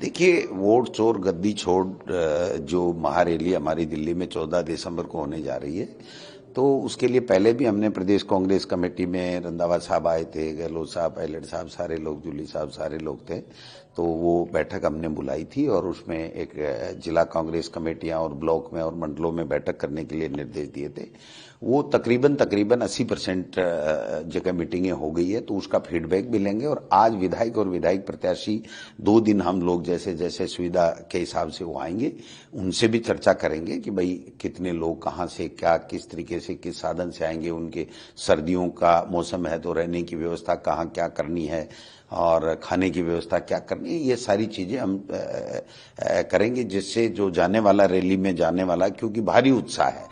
देखिए, वोट चोर गद्दी छोड़ जो महारैली हमारी दिल्ली में 14 दिसंबर को होने जा रही है, तो उसके लिए पहले भी हमने प्रदेश कांग्रेस कमेटी में रंधावा साहब आए थे, गहलोत साहब, पायलट साहब, सारे लोग, जूली साहब, सारे लोग थे। तो वो बैठक हमने बुलाई थी और उसमें एक जिला कांग्रेस कमेटियां और ब्लॉक में और मंडलों में बैठक करने के लिए निर्देश दिए थे। वो तकरीबन 80% जगह मीटिंगें हो गई है, तो उसका फीडबैक भी लेंगे। और आज विधायक और विधायक प्रत्याशी 2 दिन हम लोग जैसे जैसे सुविधा के हिसाब से वो आएंगे, उनसे भी चर्चा करेंगे कि भाई कितने लोग कहाँ से, क्या, किस तरीके से, किस साधन से आएंगे, उनके सर्दियों का मौसम है तो रहने की व्यवस्था कहाँ क्या करनी है और खाने की व्यवस्था क्या करनी है, ये सारी चीजें हम करेंगे, जिससे जो जाने वाला, रैली में जाने वाला, क्योंकि भारी उत्साह है,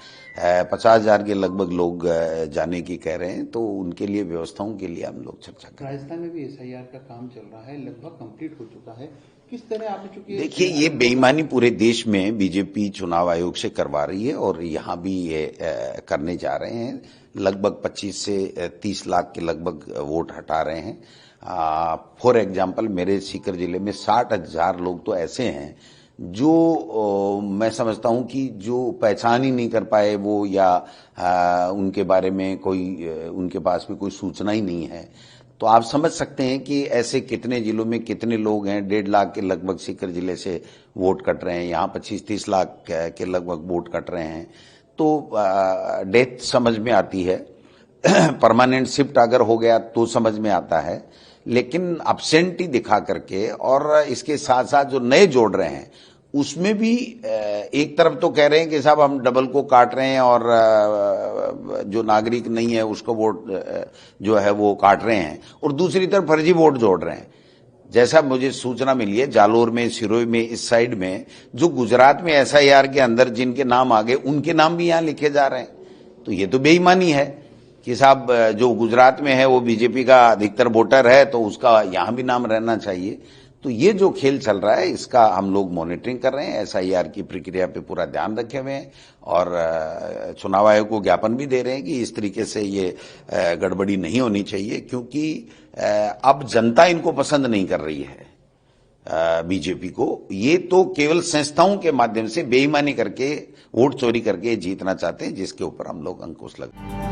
50,000 के लगभग लोग जाने की कह रहे हैं, तो उनके लिए व्यवस्थाओं के लिए हम लोग चर्चा करें। राजस्थान में भी एसआईआर का काम चल रहा है, लगभग कंप्लीट हो चुका है। किस तरह आपने, चूंकि देखिए, ये बेईमानी पूरे देश में बीजेपी चुनाव आयोग से करवा रही है और यहाँ भी ये करने जा रहे हैं। लगभग 25 से 30 लाख के लगभग वोट हटा रहे हैं। फॉर एग्जाम्पल, मेरे सीकर जिले में 60,000 लोग तो ऐसे हैं जो मैं समझता हूं कि जो पहचान ही नहीं कर पाए वो, या उनके बारे में कोई, उनके पास में कोई सूचना ही नहीं है। तो आप समझ सकते हैं कि ऐसे कितने जिलों में कितने लोग हैं। 1.5 लाख के लगभग सीकर जिले से वोट कट रहे हैं, यहाँ 25-30 लाख के लगभग वोट कट रहे हैं। तो डेथ समझ में आती है, परमानेंट शिफ्ट अगर हो गया तो समझ में आता है, लेकिन अब्सेंटी दिखा करके और इसके साथ साथ जो नए जोड़ रहे हैं उसमें भी एक तरफ तो कह रहे हैं कि साहब हम डबल को काट रहे हैं और जो नागरिक नहीं है उसको वोट जो है वो काट रहे हैं, और दूसरी तरफ फर्जी वोट जोड़ रहे हैं। जैसा मुझे सूचना मिली है, जालोर में, सिरोही में, इस साइड में जो गुजरात में एसआईआर के अंदर जिनके नाम आ गए उनके नाम भी यहां लिखे जा रहे हैं। तो ये तो बेईमानी है कि साहब जो गुजरात में है वो बीजेपी का अधिकतर वोटर है तो उसका यहां भी नाम रहना चाहिए। तो ये जो खेल चल रहा है इसका हम लोग मॉनिटरिंग कर रहे हैं, एसआईआर की प्रक्रिया पे पूरा ध्यान रखे हुए हैं और चुनाव आयोग को ज्ञापन भी दे रहे हैं कि इस तरीके से ये गड़बड़ी नहीं होनी चाहिए, क्योंकि अब जनता इनको पसंद नहीं कर रही है बीजेपी को। ये तो केवल संस्थाओं के माध्यम से बेईमानी करके, वोट चोरी करके जीतना चाहते हैं, जिसके ऊपर हम लोग अंकुश लगा।